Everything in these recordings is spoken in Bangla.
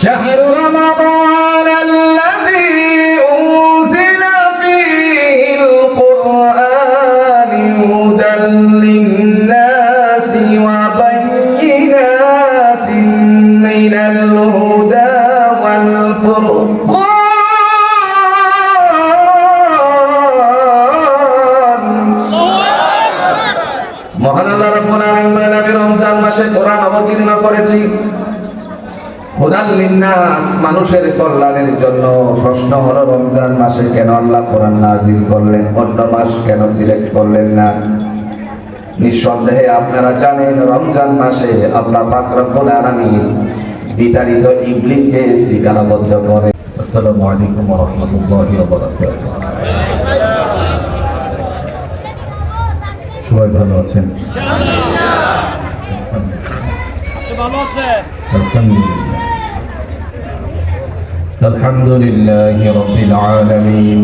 شهر رمضان الذي أنزل فيه القرآن هدى للناس وبينات من الهدى والفرقان মহান আল্লাহ রাব্বুল আলামিন নবী রমজান মাসে কোরআন অবতীর্ণ করেছি হুদাল লিন্নাস, মানুষের কল্যাণের জন্য। প্রশ্ন হলো রমজান মাসে কেন আল্লাহ কোরআন নাযিল করলেন, অন্য মাস কেন সিলেক্ট করলেন না? নিঃসন্দেহে আপনারা জানেন রমজান মাসে আল্লাহ পাক রব্বুল আলামিন বিতাড়িত ইবলিসকে ঠিকানাবদ্ধ করে। আসসালামু আলাইকুম ওয়া রাহমাতুল্লাহি ওয়া বারাকাতুহু। সবাই ভালো আছেন? الحمد لله رب العالمين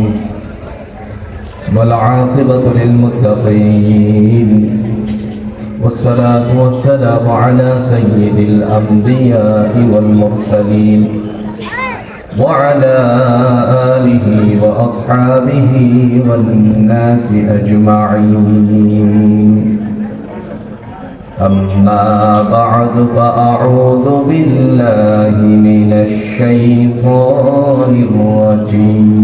والعاقبة للمتقين والصلاة والسلام على سيد الأنبياء والمرسلين وعلى آله وأصحابه والناس أجمعين. أما بعد فأعوذ بالله من الشيطان الرجيم.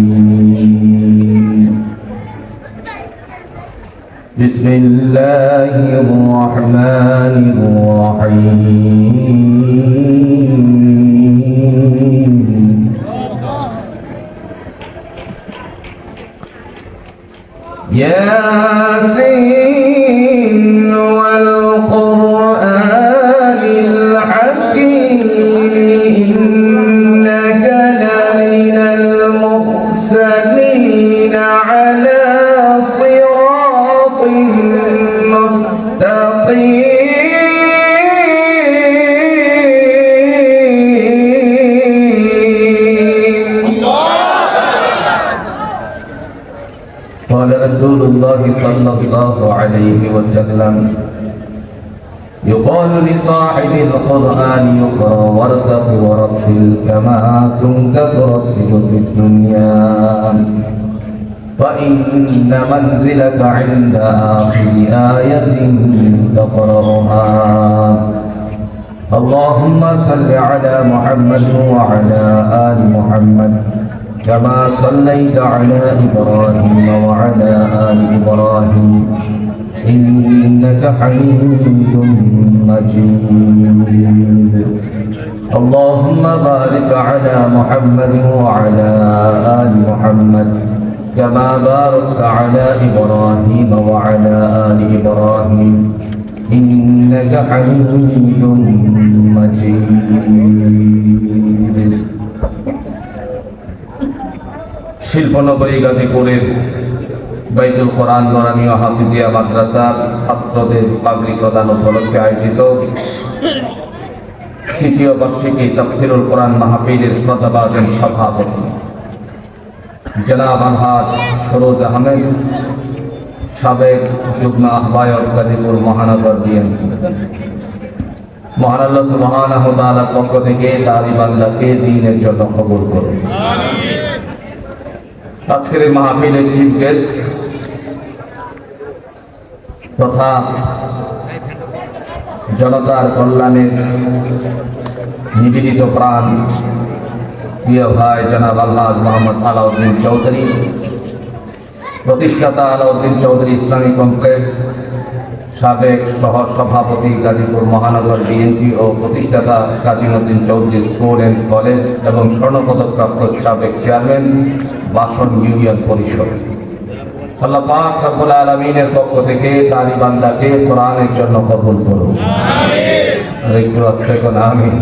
بسم الله الرحمن الرحيم. ياسين والقرآن الحكيم إنك لمن المرسلين على صراط مستقيم. قال رسول الله صلى الله عليه وسلم يقال لصاحب القرآن يقرأ وارتق ورتل كما كنت ترتل في الدنيا فإن منزلك عند آخر آية تقرأها. اللهم صل على محمد وعلى آل محمد كما صليت على إبراهيم وعلى آل إبراهيم إنك حميد مجيد. اللهم بارك على محمد وعلى آل محمد كما باركت على إبراهيم وعلى آل إبراهيم إنك حميد مجيد. শিল্পনগরী গাজীপুরের বাইতুল কোরআন নুরানিয়া হাফিজিয়া মাদ্রাসার ছাত্রদের পাগড়ি প্রদান উপলক্ষে আয়োজিত তৃতীয় বার্ষিকী তাফসীরুল কোরআন মাহফিলের শ্রদ্ধাভাজন সভাপতি জনাব আলহাজ ফিরোজ আহমেদ, সাবেক যুগ্ম আহ্বায়ক গাজীপুর মহানগর বিএনপি। মহান আল্লাহ সুবহানাহু ওয়া তাআলার পক্ষ থেকে তারই বান্দাকে দ্বীনের জন্য কবুল করুন। আজকের এই মাহফিলের চিফ গেস্ট তথা জনতার কল্যাণের নিবেদিত প্রাণ প্রিয় ভাই জনাব আলহাজ মোহাম্মদ আলাউদ্দিন চৌধুরী, প্রতিষ্ঠাতা আলাউদ্দিন চৌধুরী ইসলামী কমপ্লেক্স, সাবেক সহ সভাপতি গাজীপুর মহানগর বিএনপি ও প্রতিষ্ঠাতা Kaziuddin Chowdhury school and college এবং স্বর্ণপদকপ্রাপ্ত সাবেক চেয়ারম্যান বাসন ইউনিয়ন পরিষদ। আল্লাহ পাক রব্বুল আলামিনের পক্ষ থেকে তারই বান্দাকে কোরআনের জন্য কবুল করুন। আর একটু আস্তে করে আমিন।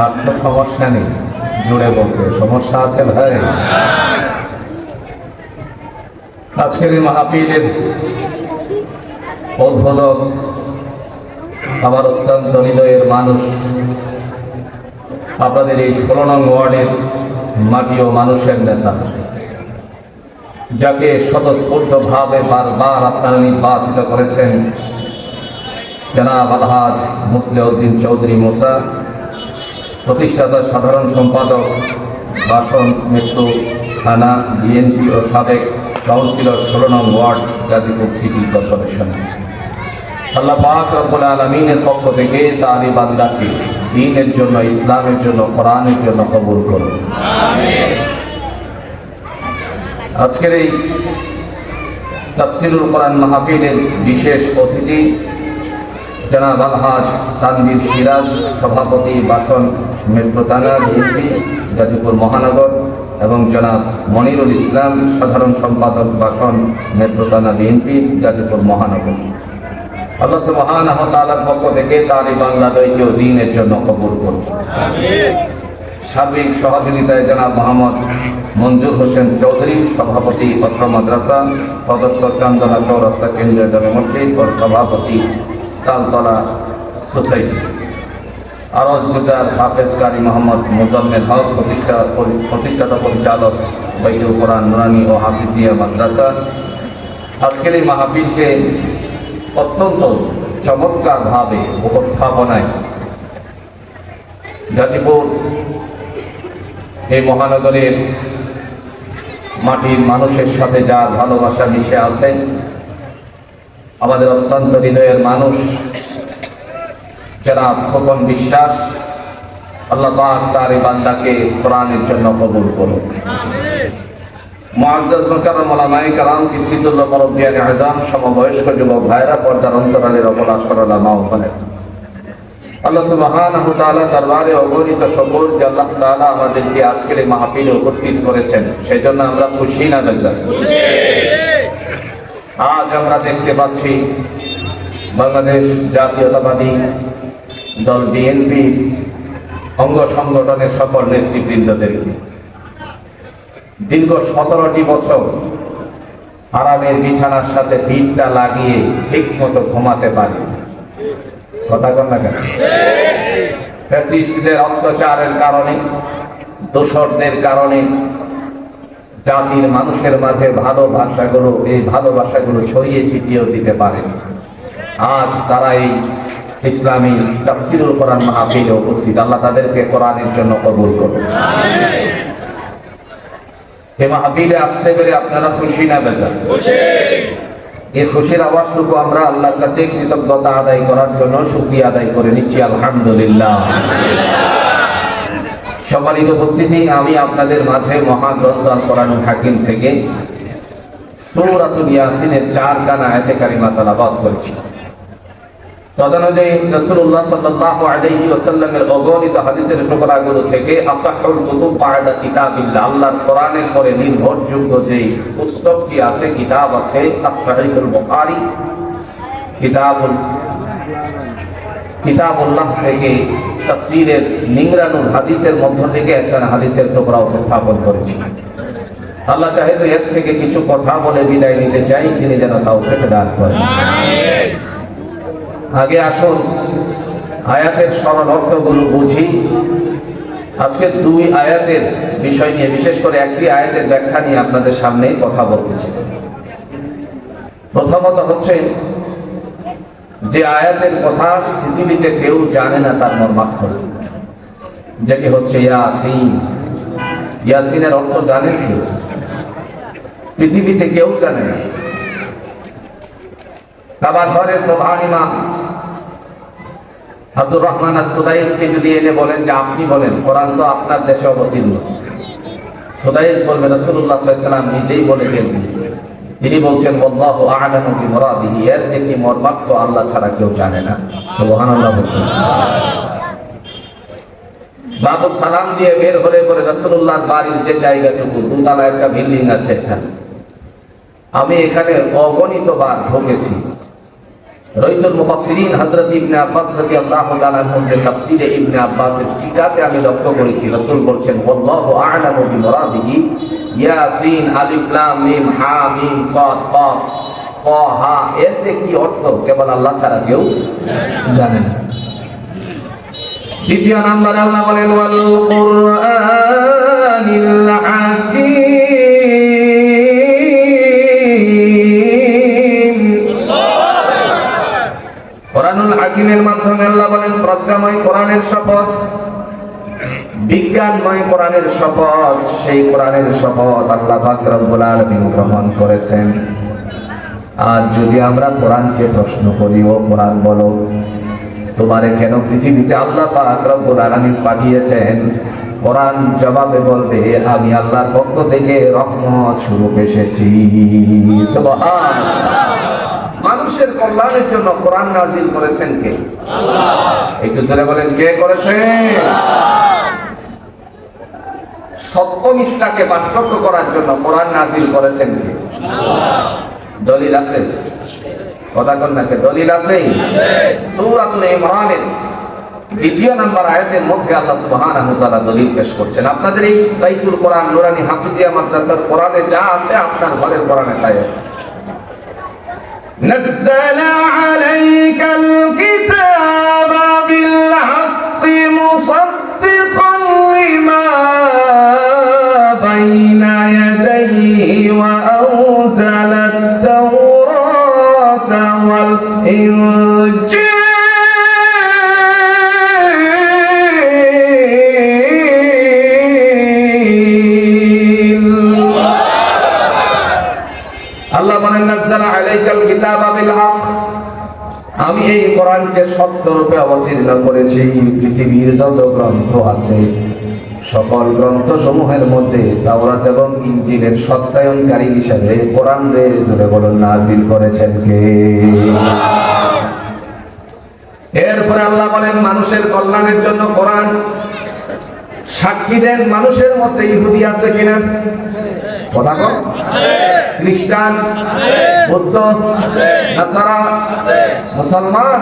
আর তো সমস্যা নেই, জুড়ে বলতে সমস্যা আছে ভাই। আজকের এই মাহফিলের উদ্বোধক আমার অত্যন্ত হৃদয়ের মানুষ, আপনাদের এই 16 নং ওয়ার্ডের মাটি ও মানুষের নেতা, যাকে স্বতঃস্ফূর্তভাবে বারবার আপনারা নির্বাচিত করেছেন, জনাব আলহাজ মুসলিউদ্দিন চৌধুরী মুসা, প্রতিষ্ঠাতা সাধারণ সম্পাদক বাসন মেট্রো থানা বিএনপি ও সাবেক কাউন্সিলর 16 নং ওয়ার্ড গাজীপুর সিটি কর্পোরেশন। আল্লাহ পাক রব্বুল আলামিনের পক্ষ থেকে তারই বান্দাকে দ্বীনের জন্য, ইসলামের জন্য, কোরআনের জন্য কবুল করুন। আজকের এই তাফসীরুল কোরআন মাহফিলের বিশেষ অতিথি জনাব আলহাজ তানভীর সিরাজ, সভাপতি বাসন মেট্রো থানা বিএনপি গাজীপুর মহানগর, এবং জনাব মনিরুল ইসলাম, সাধারণ সম্পাদক বাসন মেট্রো থানা বিএনপি গাজীপুর মহানগর। আল্লাহ সুবহানাহু ওয়া তাআলার পক্ষ থেকে তারই বান্দাদেরকে দ্বীনের জন্য কবুল করুন। সার্বিক সহযোগিতায় জনাব মোহাম্মদ মঞ্জুর হোসেন চৌধুরী, সভাপতি পত্র মাদ্রাসা, সদস্য চান্দনা চৌরাস্তা কেন্দ্রীয় জামে মসজিদ ও সভাপতি তালতলা সোসাইটি। আরজ গুজার হাফেজ কারি মোহাম্মদ মুজাম্মেল হক, প্রতিষ্ঠাতা পরিচালক বাইতুল কোরআন নুরানি ও হাফিজিয়া মাদ্রাসা। আজকের এই মাহফিলকে অত্যন্ত চমৎকারভাবে উপস্থাপনায় গাজীপুর এই মহানগরের মাটির মানুষের সাথে যার ভালোবাসা মিশে আছে, আমাদের অত্যন্ত হৃদয়ের মানুষ যারা খোকন বিশ্বাস, আল্লাহ পাক তার এই বান্দাকে কোরআনের জন্য কবুল করুন। মুআজ্জাজ মুকাররম উলামায়ে কেরাম, কৃতিতুল্লাহ মুরব্বিয়ানে আযম, সমবয়স্ক যুবক ভাইরা, পর্দার অন্তরালের অবলাশ করালা মা ও বোনেরা, আল্লাহ সুবহানাহু ওয়া তাআলা দরবারে অগণিত শুকর যে আল্লাহ তাআলা আমাদেরকে আজকের এই মাহফিলে উপস্থিত করেছেন, সেজন্য আমরা খুশি না বেজার? আজ আমরা দেখতে পাচ্ছি বাংলাদেশ জাতীয়তাবাদী দল বিএনপি অঙ্গ সংগঠনের সকল নেতৃবৃন্দদেরকে দীর্ঘ 17টি বছর আরামের বিছানার সাথে পিঠটা লাগিয়ে ঠিক মতো ঘুমাতে পারি। কথা কন না কেন? ফ্যাসিস্টদের অত্যাচারের কারণে, দোসরদের কারণে জাতির মানুষের মাঝে এই ভালোবাসাগুলো ছড়িয়ে ছিটিয়েও দিতে পারে। আজ তারা এই ইসলামী তাফসীরুল কোরআন মাহফিলে উপস্থিত। আল্লাহ তাদেরকে কোরআনের জন্য কবুল করুন। এই মাহফিলে আসতে পেরে আপনারা খুশি না বেজার? এই খুশির আওয়াজটুকু আমরা আল্লাহর কাছে কৃতজ্ঞতা আদায় করার জন্য শুকরিয়া আদায় করে নিচ্ছি, আলহামদুলিল্লাহ। সম্মানিত উপস্থিতি, আমি আপনাদের মাঝে মহাগ্রন্থ আল কোরআনুল হাকিম থেকে সূরাতুল ইয়াসিনের 4 খানা আয়াতে কারিমা তেলাওয়াত করেছি। তদনুযায়ী রাসূলুল্লাহ সাল্লাল্লাহু আলাইহি ওয়াসাল্লামের অগণিত হাদিসের টুকরাগুলো থেকে আসাহুল কুতুব বা'দা কিতাবিল্লাহ, আল্লাহর কোরআনের পরে নির্ভরযোগ্য যে পুস্তকটি আছে, কিতাব আছে, সহিহুল বুখারী, কিতাবুল্লাহ থেকে তাফসীরের নিংরানুল হাদিসের মধ্য থেকে একটা হাদিসের টুকরা উপস্থাপন করেছি। আল্লাহ চাহে তো এর থেকে কিছু কথা বলে বিদায় নিতে চাই, তিনি যেন তাওফিক দান করেন। আগে আসুন আয়াতের সরল অর্থগুলো বুঝি। আজকে 2 আয়াতের বিষয় নিয়ে, বিশেষ করে একটি আয়াতের ব্যাখ্যা নিয়ে আপনাদের সামনে কথা বলতে চাই। প্রথমত হচ্ছে যে আয়াতের কথা পৃথিবীতে কেউ জানে না তার মর্মার্থ, যেটি হচ্ছে ইয়াসিন। ইয়াসিনের অর্থ জানেন কেউ? পৃথিবীতে কেউ জানে না। কাবাঘরের প্রধান ইমাম আব্দুর রহমান আস-সুদাইসকে যদি এনে বলেন যে আপনি বলেন, কোরআন তো আপনার দেশে অবতীর্ণ, সুদাইস বলবে রাসূলুল্লাহ সাল্লাল্লাহু আলাইহি ওয়াসাল্লাম নিজেই বলেছেন। তিনি বলছেন আল্লাহু আ'লামু বিমুরাদিহি, এর যে কি মর্মার্থ আল্লাহ ছাড়া কেউ জানে না। সুবহানাল্লাহ। বাবু সালাম দিয়ে বের হলে পরে রাসূলুল্লাহর বাড়ির যে জায়গাটুকু, 2 তলা একটা বিল্ডিং আছে এখানে, আমি এখানে অগণিত বার ঢুকেছি। রাইসুল মুফাসসিরিন হযরত ইবনে আব্বাস রাদিয়াল্লাহু তাআলা আনহু যে তাফসীরে ইবনে আব্বাসের টিকাতে আমি লক্ষ্য করেছি, রাসূল বলছেন আল্লাহু আ'লামু বিমুরাদিহি ইয়াসিন আলিফ লাম মিম হা মিম সাদ কাফ তাহা, এর কি অর্থ কেবল আল্লাহ ছাড়া কেউ জানে না। দ্বিতীয় নম্বরে আল্লাহ বলেন ওয়াল কুরআনিল হাকীম, কোরআনুল হাকীমের মাধ্যমে আল্লাহ বলেন প্রজ্ঞাময় কোরআনের শপথ। বিজ্ঞানময় কোরআনের শপথ, সেই কোরআনের শপথ আল্লাহ পাক রব্বুল আলামিন গ্রহণ করেছেন। আর যদি আমরা কোরআনকে প্রশ্ন করি, ও কোরআন বলো, তোমারে কেন পৃথিবীতে আল্লাহ পাক রব্বুল আলামিন পাঠিয়েছেন? কোরআন জবাবে বলবে, আমি আল্লাহর পক্ষ থেকে রহমত স্বরূপ এসেছি। সুবহানাল্লাহ। মানুষের কল্যাণের জন্য কোরআন নাযিল করেছেন কে? আল্লাহ। একটু জোরে বলেন, কে করেছেন? সত্য মিথ্যাকে পার্থক্য করার জন্য কোরআন নাযিল করেছেন কে? আল্লাহ। দলিল আছে? কথা কন না, কে দলিল আছে? সূরাতুল ইমরানের 2 নম্বর আয়াতের মধ্যে আল্লাহ সুবহানাহু ওয়া তাআলা দলিল পেশ করছেন। আপনাদের এই বাইতুল কোরআন নুরানি হাফিজিয়া মাদ্রাসার কোরআনে যা আছে আপনার ঘরের কোরআনে তাই আছে। নাযালা আলাইকাল কিতাবা বিল হাক্কি মুসাদ্দিকান লিমা বাইনা ইয়াদাইহি ওয়া আনজালাত তাওরাতা ওয়াল ইনজিল। আল্লাহ বলেন, নাযালা আলাইকাল কিতাবা বিল হক, আমি এই কোরআনকে সত্যরূপে অবতীর্ণ করেছি। পৃথিবীর যত গ্রন্থ আছে সকল গ্রন্থ সমূহের মধ্যে তাওরাত এবং ইনজিলের সত্যায়নকারী হিসেবে কোরআন রে জুড়ে বলুন নাযিল করেছেন কে? এরপরে আল্লাহ বলেন, মানুষের কল্যাণের জন্য কোরআন। সাক্ষী দেন, মানুষের মধ্যে ইহুদি আছে কিনা? কথা কন। খ্রিস্টান, বৌদ্ধ, নাসারা, মুসলমান।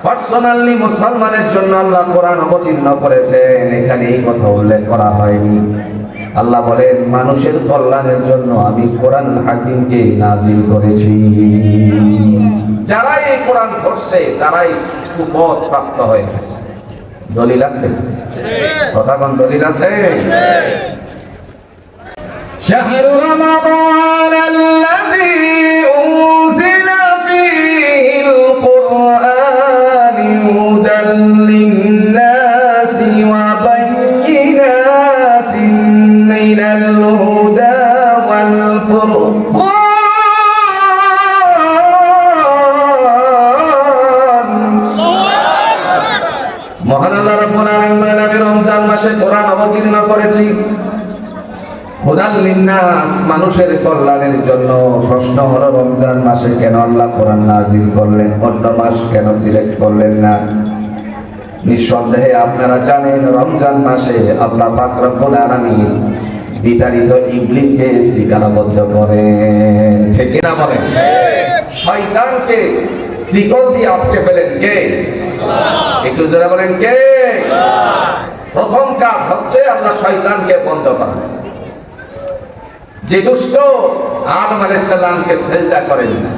পার্সোনালি মুসলমানের জন্য আল্লাহ কোরআন অবতীর্ণ করেছেন, এখানে এই কথা উল্লেখ করা হয়নি। আল্লাহ বলেন, মানুষের কল্যাণের জন্য আমি কোরআন হাকিমকে নাযিল করেছি। যারা এই কোরআন পড়ছে তারাই সুপথ প্রাপ্ত হয়ে গেছে। দলিল আছে? কথা কোন দলিল আছে? شهر رمضان الذي أنزل فيه القرآن هدى للناس وبينات من الهدى والفرقان। মহান আল্লাহ রাব্বুল আলামিন আমি রমজান মাসে কোরআন অবতীর্ণ করেছি হুদাল লিন্নাস, মানুষের কল্যাণের জন্য। প্রশ্ন হলো, রমজান মাসে কেন আল্লাহ কোরআন নাযিল করলেন? অন্য মাস কেন সিলেক্ট করলেন না? নিঃসন্দেহে আপনারা জানেন, রমজান মাসে আল্লাহ পাক রব্বুল আলামিন বিতাড়িত ইবলিসকে শৃঙ্খলাবদ্ধ করেন। ঠিক কিনা বলেন? শয়তানকে শিকল দিয়ে আটকে ফেলেন কে? আল্লাহ। একটু জোরে বলেন, কে? আল্লাহ। প্রথম কাজ হচ্ছে আল্লাহ শয়তানকে বন্ধ করেন। যে দুষ্ট আদম আলাইহিস সালামকে সিজদা করেন না,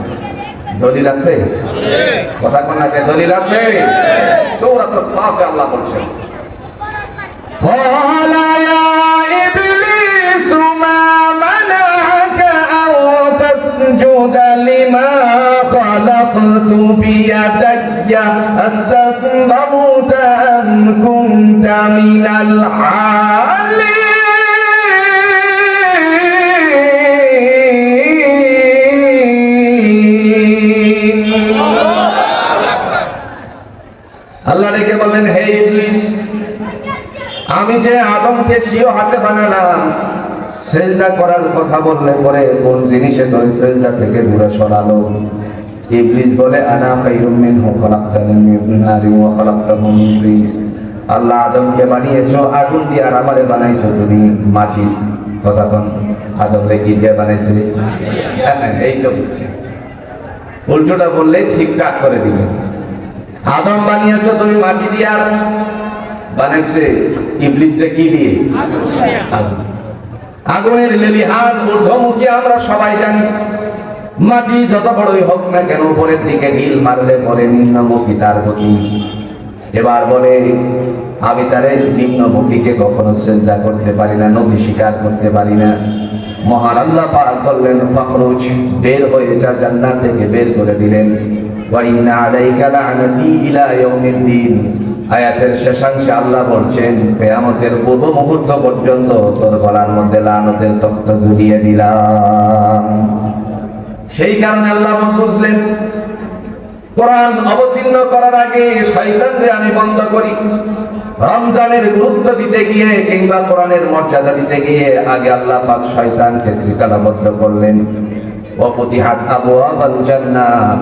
দলিল আছে? কথা কোন না, দলিল আছে? সূরাতুল সাফে আল্লাহ বলছেন, ক্বালা ইয়া ইবলিস মা মানাআকা আও তাসজুদা লিমা খালাকতু বিয়াদাইয়া আস্তাকবারতা আম কুনতা মিনাল আলিন। আল্লাহ ডেকে বললেন, হে ইবলিস, আমি যে আদমকে স্বীয় হাতে বানালাম, সিজদা করার কথা বললে পরে কোন জিনিসে তোর সিজদা থেকে দূরে সরালো? ইবলিস বলে, আনা খায়রুম মিনহু খালাকতানি মিন নারিন ওয়া খালাকতাহু মিন তিন। আল্লাহ আদমকে বানিয়েছো আগুন দিয়ে, আর আমারে বানাইছো তুমি মাটি। কথা কোন, আদমকে কি দিয়ে বানাইছে? এই তো বুঝছি, উল্টোটা বললে ঠিকঠাক করে দিবে। আদম বানিয়েছো তুমি মাটি দিয়ে, আর বানাইছে ইবলিসকে কি দিয়ে? আগুন। আগুনের লেলিহান ঊর্ধ্বমুখী আমরা সবাই জানি। মাটি যত বড়ই হোক না কেন, উপরের দিকে ঢিল মারলে পরে নিম্নমুখী তার গতি। এবার বলে, আমি তারে নিম্নমুখীকে কখনো সিজদা করতে পারি না, নতি স্বীকার করতে পারি না। মহান আল্লাহ পাক বললেন, ফাখরুজ, বের হয়ে যা, জান্নাত থেকে বের করে দিলেন। ওয়া ইন্না আলাইকা লা'নাতি ইলা ইয়াউমিদ্দিন, আয়াতের শেষাংশে আল্লাহ বলছেন, কিয়ামতের পূর্ব মুহূর্ত পর্যন্ত তোর গলার মধ্যে লানতের তখ্ত ঝুলিয়ে দিলাম। সেই কারণে আল্লাহ বুঝলেন, কোরআন অবতীর্ণ করার আগে শয়তানকে আমি বন্ধ করি। রমজানের গুরুত্ব দিতে গিয়ে কিংবা কোরআনের মর্যাদা দিতে গিয়ে আগে আল্লাহ পাক শয়তানকে শৃঙ্খলাবদ্ধ করলেন। ওয়াফতিহাত আবওয়াবুল জান্নাহ,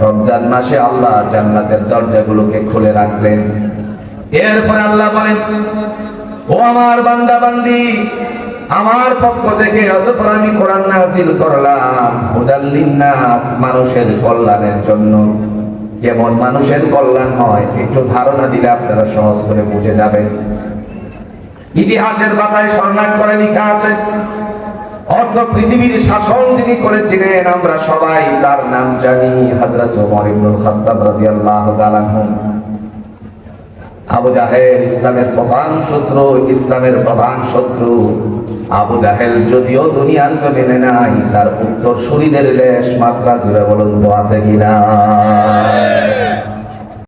রমজান মাসে আল্লাহ জান্নাতের দরজাগুলোকে খুলে রাখলেন। এরপর আল্লাহ বলেন, ও আমার বান্দা বান্দি, আমার পক্ষ থেকে অতঃপর আমি কোরআন নাযিল করলাম হুদাল লিন্নাস, মানুষের কল্যাণের জন্য। কেমন মানুষের কল্যাণ হয় একটু ধারণা দিলে আপনারা সহজ করে বুঝে যাবেন। ইতিহাসের পাতায় স্বর্ণাক্ষরে লেখা আছে, অর্ধ পৃথিবীর শাসন যিনি করেছিলেন আমরা সবাই তার নাম জানি, হযরত ওমর ইবনুল খাত্তাব রাদিয়াল্লাহু তাআলা আনহু। আবু জাহেল ইসলামের প্রধান শত্রু, ইসলামের প্রধান শত্রু আবু জাহেল যদিও দুনিয়ার জমিনে নাই, তার উত্তরসূরিদের লেশ মাত্রা জুড়ে বলুন তো আছে কিনা?